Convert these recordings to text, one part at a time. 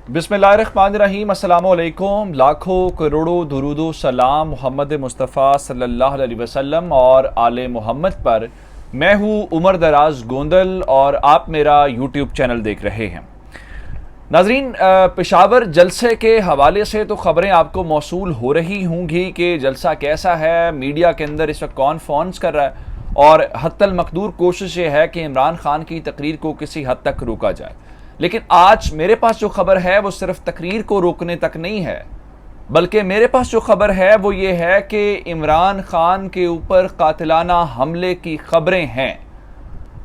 बिस्मिल्लाहिर्रहमानिर्रहीम, अस्सलामुअलैकुम। लाखों करोड़ों दुरूदो सलाम मोहम्मद मुस्तफ़ा सल्लल्लाहु अलैहि वसल्लम और आले मोहम्मद पर। मैं हूँ उमर दराज गोंदल और आप मेरा यूट्यूब चैनल देख रहे हैं। नाजरीन, पेशावर जलसे के हवाले से तो ख़बरें आपको मौसूल हो रही होंगी कि जलसा कैसा है, मीडिया के अंदर इस वक्त कौन फ़ोन्स कर रहा है, और हत्तल मकदूर कोशिश ये है कि इमरान खान की तकरीर को किसी हद तक रोका जाए। लेकिन आज मेरे पास जो खबर है वो सिर्फ तकरीर को रोकने तक नहीं है, बल्कि मेरे पास जो खबर है वो ये है कि इमरान खान के ऊपर कातिलाना हमले की खबरें हैं।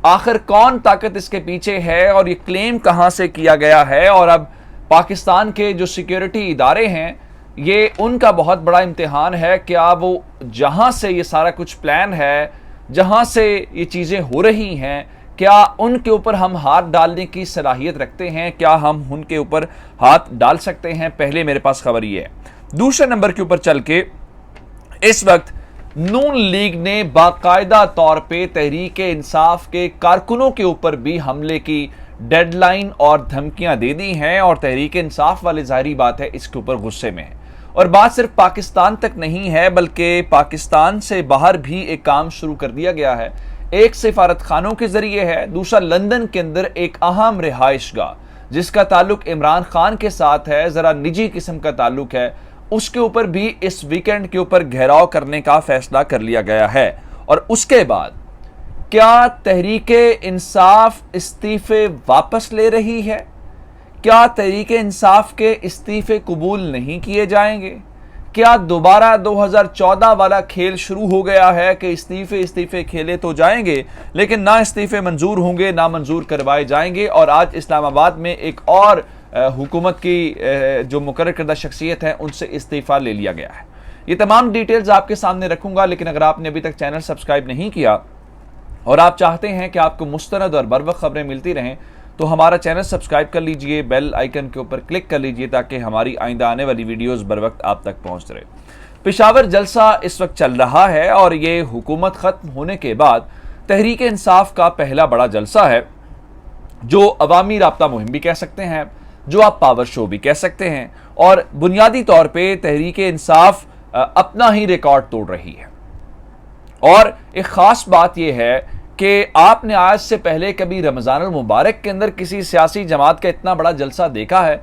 आखिर कौन ताकत इसके पीछे है और ये क्लेम कहां से किया गया है, और अब पाकिस्तान के जो सिक्योरिटी इदारे हैं ये उनका बहुत बड़ा इम्तिहान है। क्या वो जहां से ये सारा कुछ प्लान है, जहां से ये चीज़ें हो रही हैं, क्या उनके ऊपर हम हाथ डालने की सलाहियत रखते हैं? क्या हम उनके ऊपर हाथ डाल सकते हैं? पहले मेरे पास खबर ये है। दूसरे नंबर के ऊपर चल के, इस वक्त नून लीग ने बाकायदा तौर पे तहरीक इंसाफ के कारकुनों के ऊपर भी हमले की डेडलाइन और धमकियां दे दी हैं, और तहरीक इंसाफ वाले जाहिर बात है इसके ऊपर गुस्से में है। और बात सिर्फ पाकिस्तान तक नहीं है, बल्कि पाकिस्तान से बाहर भी एक काम शुरू कर दिया गया है। एक सिफारत खानों के जरिए है, दूसरा लंदन के अंदर एक अहम रिहाइशगाह जिसका ताल्लुक इमरान खान के साथ है, जरा निजी किस्म का ताल्लुक है, उसके ऊपर भी इस वीकेंड के ऊपर घेराव करने का फैसला कर लिया गया है। और उसके बाद क्या तहरीक इंसाफ इस्तीफे वापस ले रही है? क्या तहरीक इंसाफ के इस्तीफे कबूल नहीं किए जाएंगे? क्या दोबारा 2014 वाला खेल शुरू हो गया है कि इस्तीफे खेले तो जाएंगे, लेकिन ना इस्तीफे मंजूर होंगे ना मंजूर करवाए जाएंगे? और आज इस्लामाबाद में एक और हुकूमत की जो मुकर्रर करदा शख्सियत है उनसे इस्तीफा ले लिया गया है। ये तमाम डिटेल्स आपके सामने रखूंगा, लेकिन अगर आपने अभी तक चैनल सब्सक्राइब नहीं किया और आप चाहते हैं कि आपको मुस्तनद और बरवक्त खबरें मिलती रहें, तो हमारा चैनल सब्सक्राइब कर लीजिए, बेल आइकन के ऊपर क्लिक कर लीजिए ताकि हमारी आइंदा आने वाली वीडियोस बर वक्त आप तक पहुंच रहे। पेशावर जलसा इस वक्त चल रहा है और ये हुकूमत ख़त्म होने के बाद तहरीक इंसाफ का पहला बड़ा जलसा है, जो अवामी राब्ता मुहिम भी कह सकते हैं, जो आप पावर शो भी कह सकते हैं। और बुनियादी तौर पर तहरीक इंसाफ अपना ही रिकॉर्ड तोड़ रही है। और एक ख़ास बात यह है कि आपने आज से पहले कभी रमज़ानुल मुबारक के अंदर किसी सियासी जमात का इतना बड़ा जलसा देखा है,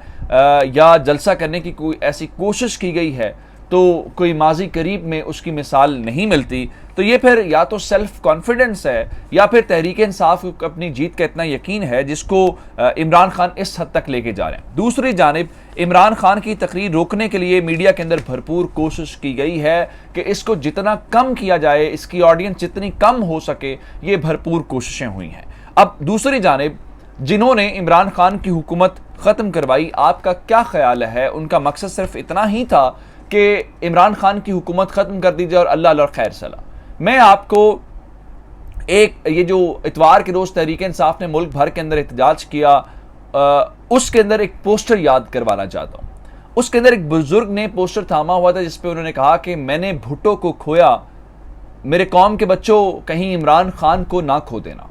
या जलसा करने की कोई ऐसी कोशिश की गई है तो कोई माजी करीब में उसकी मिसाल नहीं मिलती। तो ये फिर या तो सेल्फ कॉन्फिडेंस है या फिर तहरीक इंसाफ को अपनी जीत का इतना यकीन है जिसको इमरान खान इस हद तक लेके जा रहे हैं। दूसरी जानिब इमरान खान की तकरीर रोकने के लिए मीडिया के अंदर भरपूर कोशिश की गई है कि इसको जितना कम किया जाए, इसकी ऑडियंस जितनी कम हो सके, ये भरपूर कोशिशें हुई हैं। अब दूसरी जानिब जिन्होंने इमरान खान की हुकूमत ख़त्म करवाई, आपका क्या ख्याल है? उनका मकसद सिर्फ इतना ही था कि इमरान खान की हुकूमत ख़त्म कर दी जाए और अल्लाह और खैर सला। मैं आपको एक ये जो इतवार के रोज़ तहरीक इंसाफ ने मुल्क भर के अंदर एहतजाज किया, उसके अंदर एक पोस्टर याद करवाना चाहता हूँ। उसके अंदर एक बुजुर्ग ने पोस्टर थामा हुआ था जिसपे उन्होंने कहा कि मैंने भुट्टो को खोया, मेरे कौम के बच्चों कहीं इमरान खान को ना खो देना।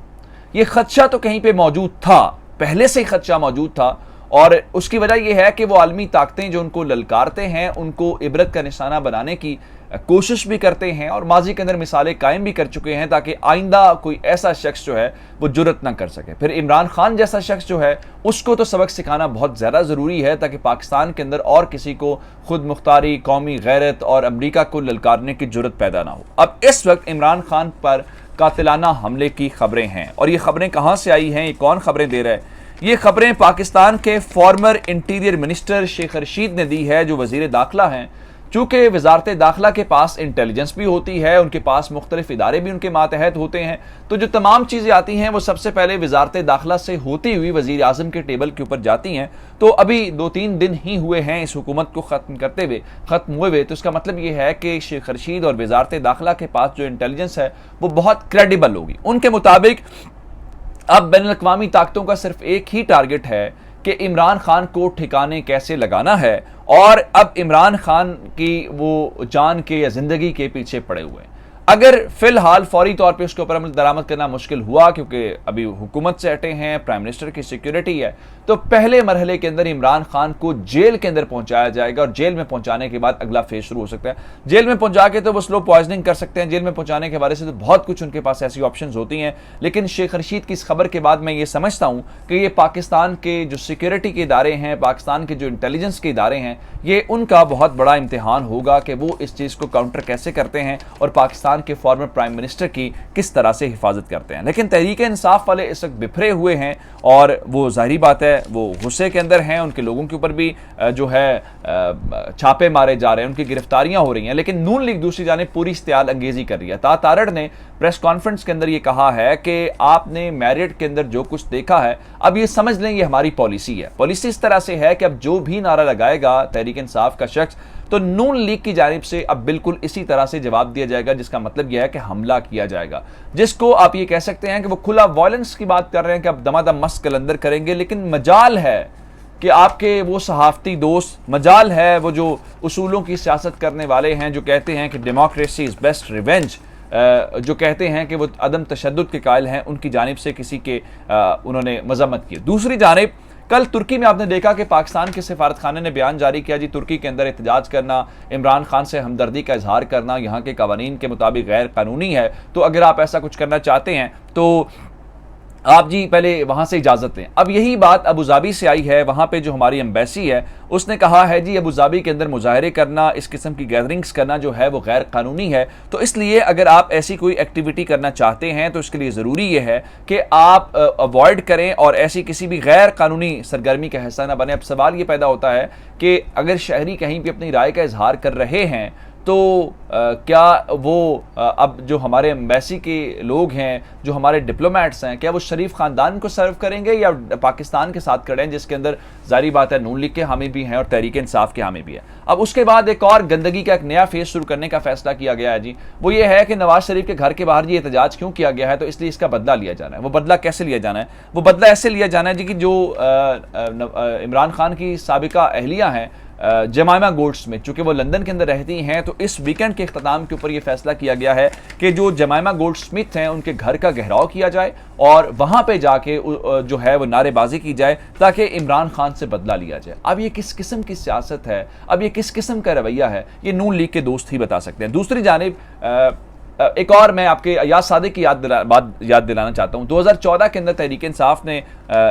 ये खदशा तो कहीं पे मौजूद था, पहले से ही खदशा मौजूद था, और उसकी वजह यह है कि वो आलमी ताकतें जो उनको ललकारते हैं, उनको इबरत का निशाना बनाने की कोशिश भी करते हैं और माजी के अंदर मिसालें कायम भी कर चुके हैं ताकि आइंदा कोई ऐसा शख्स जो है वो जुर्रत ना कर सके। फिर इमरान खान जैसा शख्स जो है उसको तो सबक सिखाना बहुत ज़्यादा ज़रूरी है ताकि पाकिस्तान के अंदर और किसी को खुद मुख्तारी, कौमी गैरत और अमरीका को ललकारने की जुर्रत पैदा ना हो। अब इस वक्त इमरान खान पर कातिलाना हमले की खबरें हैं, और ये खबरें कहाँ से आई हैं, ये कौन खबरें दे रहा है? ये खबरें पाकिस्तान के former interior minister Sheikh Rashid ने दी है, जो वजीर दाखिला हैं। चूँकि वजारत दाखिला के पास इंटेलिजेंस भी होती है, उनके पास मुख्तलिफ इदारे भी उनके मातहत होते हैं, तो जो तमाम चीज़ें आती हैं वो सबसे पहले वजारत दाखिला से होती हुई वज़ीर आज़म के टेबल के ऊपर जाती हैं। तो अभी 2-3 दिन ही हुए हैं इस हुकूमत को ख़त्म हुए हुए, तो इसका मतलब ये है कि शेख रशीद और वजारत दाखिला के पास जो इंटेलिजेंस है वो बहुत क्रेडिबल होगी। उनके मुताबिक अब बैनुल-अक़वामी ताकतों का सिर्फ एक ही टारगेट है कि इमरान खान को ठिकाने कैसे लगाना है, और अब इमरान खान की वो जान के या ज़िंदगी के पीछे पड़े हुए हैं। अगर फिलहाल फौरी तौर पे उसके ऊपर अमल दरामद करना मुश्किल हुआ क्योंकि अभी हुकूमत से हटे हैं, प्राइम मिनिस्टर की सिक्योरिटी है, तो पहले मरहले के अंदर इमरान खान को जेल के अंदर पहुंचाया जाएगा और जेल में पहुंचाने के बाद अगला फेज शुरू हो सकता है। जेल में पहुंचा के तो वो स्लो पॉइजनिंग कर सकते हैं, जेल में पहुंचाने के बारे से तो बहुत कुछ उनके पास ऐसी ऑप्शंस होती हैं। लेकिन शेख रशीद की इस खबर के बाद मैं ये समझता हूं कि ये पाकिस्तान के जो सिक्योरिटी के इदारे हैं, पाकिस्तान के जो इंटेलिजेंस के इदारे हैं, ये उनका बहुत बड़ा इम्तिहान होगा कि वो इस चीज़ को काउंटर कैसे करते हैं और पाकिस्तान के फॉर्मर प्राइम मिनिस्टर की किस तरह से हिफाजत करते हैं। लेकिन तहरीक इंसाफ वाले इस वक्त बिखरे हुए हैं और वो जाहिर बात है वो गुस्से के अंदर हैं, उनके लोगों के ऊपर भी जो है छापे मारे जा रहे हैं, उनकी गिरफ्तारियां हो रही हैं। लेकिन नून लीग दूसरी जानिब पूरी इश्तियाल अंगेजी कर रही है। तारड़ ने प्रेस कॉन्फ्रेंस के अंदर ये कहा है कि आपने मैरिट के अंदर जो कुछ देखा है, अब ये समझ लें ये हमारी पॉलिसी है। पॉलिसी इस तरह से है कि अब जो भी नारा लगाएगा तहरीक इंसाफ का शख्स, तो नून लीग की जानिब से अब बिल्कुल इसी तरह से जवाब दिया जाएगा, जिसका मतलब यह है कि हमला किया जाएगा। जिसको आप ये कह सकते हैं कि वो खुला वायलेंस की बात कर रहे हैं कि अब दमादम मस्त कलंदर करेंगे। लेकिन मजाल है कि आपके वो सहाफती दोस्त, मजाल है वो जो उसूलों की सियासत करने वाले हैं, जो कहते हैं कि डेमोक्रेसी इज बेस्ट रिवेंज, जो कहते हैं कि वो अदम तशद्दुद के कायल हैं, उनकी जानिब से किसी के उन्होंने मजम्मत की। दूसरी जानिब कल तुर्की में आपने देखा कि पाकिस्तान के सिफारत खाने ने बयान जारी किया, जी तुर्की के अंदर एहतजाज करना, इमरान खान से हमदर्दी का इजहार करना यहाँ के कवानीन के मुताबिक गैर कानूनी है। तो अगर आप ऐसा कुछ करना चाहते हैं तो आप जी पहले वहां से इजाजत लें। अब यही बात अबू धाबी से आई है, वहां पे जो हमारी एम्बेसी है उसने कहा है जी अबू धाबी के अंदर मुजाहरे करना, इस किस्म की गैदरिंग्स करना जो है वो गैर कानूनी है। तो इसलिए अगर आप ऐसी कोई एक्टिविटी करना चाहते हैं तो इसके लिए ज़रूरी ये है कि आप अवॉइड करें और ऐसी किसी भी गैर कानूनी सरगर्मी का हिस्सा ना बने। अब सवाल ये पैदा होता है कि अगर शहरी कहीं भी अपनी राय का इजहार कर रहे हैं तो क्या वो अब जो हमारे एम्बेसी के लोग हैं, जो हमारे डिप्लोमेट्स हैं, क्या वो शरीफ ख़ानदान को सर्व करेंगे या पाकिस्तान के साथ खड़े हैं, जिसके अंदर जारी बात है नून लीग के हामी भी हैं और तहरीक इंसाफ के हामी भी है। अब उसके बाद एक और गंदगी का एक नया फेज शुरू करने का फैसला किया गया है जी, वो ये है कि नवाज शरीफ के घर के बाहर ये एहतजाज क्यों किया गया है, तो इसलिए इसका बदला लिया जाना है। वो बदला कैसे लिया जाना है? वो बदला ऐसे लिया जाना है जी कि जो इमरान खान की साबिका अहलिया हैं जमाइमा गोल्डस्मिथ, चूंकि वो लंदन के अंदर रहती हैं, तो इस वीकेंड के इख्तिताम के ऊपर ये फैसला किया गया है कि जो जमाइमा गोल्डस्मिथ हैं उनके घर का घेराव किया जाए और वहां पे जाके जो है वो नारेबाजी की जाए ताकि इमरान खान से बदला लिया जाए। अब ये किस किस्म की सियासत है, अब ये किस किस्म का रवैया है, ये नून लीग के दोस्त ही बता सकते हैं। दूसरी जानिब एक और मैं आपके अयाज सादिक की बात याद दिलाना चाहता हूं। 2014 के अंदर तहरीक इंसाफ ने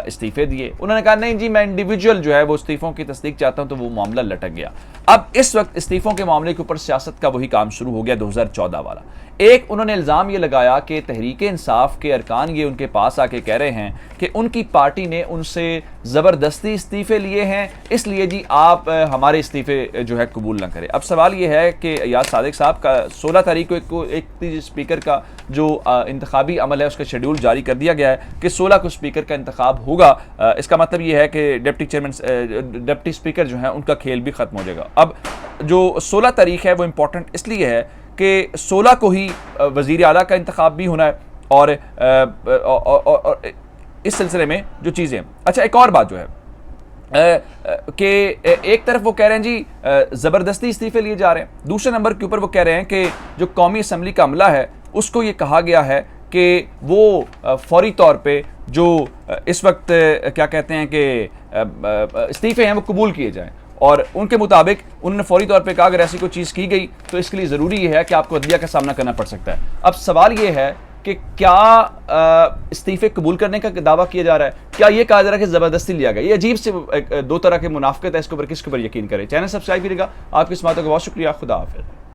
इस्तीफे दिए, उन्होंने कहा नहीं जी मैं इंडिविजुअल जो है वो इस्तीफों की तस्दीक चाहता हूं, तो वो मामला लटक गया। अब इस वक्त इस्तीफों के मामले के ऊपर सियासत का वही काम शुरू हो गया 2014 वाला। एक उन्होंने इल्ज़ाम ये लगाया कि तहरीक इंसाफ के अरकान ये उनके पास आके कह रहे हैं कि उनकी पार्टी ने उनसे ज़बरदस्ती इस्तीफे लिए हैं, इसलिए जी आप हमारे इस्तीफे जो है कबूल ना करें। अब सवाल ये है कि अयाज सादिक साहब का 16 तारीख को एक स्पीकर का जो इंतखाबी अमल है उसका शेड्यूल जारी कर दिया गया है कि 16 को स्पीकर का इंतखाब होगा। इसका मतलब ये है कि डिप्टी स्पीकर जो है उनका खेल भी ख़त्म हो जाएगा। अब जो 16 तारीख है वो इम्पोर्टेंट इसलिए है कि 16 को ही वज़ीर आला का इंतखाब भी होना है और इस सिलसिले में जो चीज़ें। अच्छा एक और बात जो है कि एक तरफ वो कह रहे हैं जी ज़बरदस्ती इस्तीफे लिए जा रहे हैं, दूसरे नंबर के ऊपर वो कह रहे हैं कि जो कौमी असम्बली का अमला है उसको ये कहा गया है कि वो फौरी तौर पे जो इस वक्त क्या कहते हैं कि इस्तीफे हैं वो कबूल किए जाएं, और उनके मुताबिक उन्होंने फौरी तौर पे कहा अगर ऐसी कोई चीज़ की गई तो इसके लिए ज़रूरी ये है कि आपको अदलिया का सामना करना पड़ सकता है। अब सवाल ये है कि क्या इस्तीफे कबूल करने का दावा किया जा रहा है, क्या ये कहा जा रहा है कि ज़बरदस्ती लिया गया? ये अजीब से दो तरह के मुनाफिकत है, इसके ऊपर किसके ऊपर यकीन करें। चैनल सब्सक्राइब करिएगा। आपकी इस बातों का बहुत शुक्रिया। खुदा हाफिज़।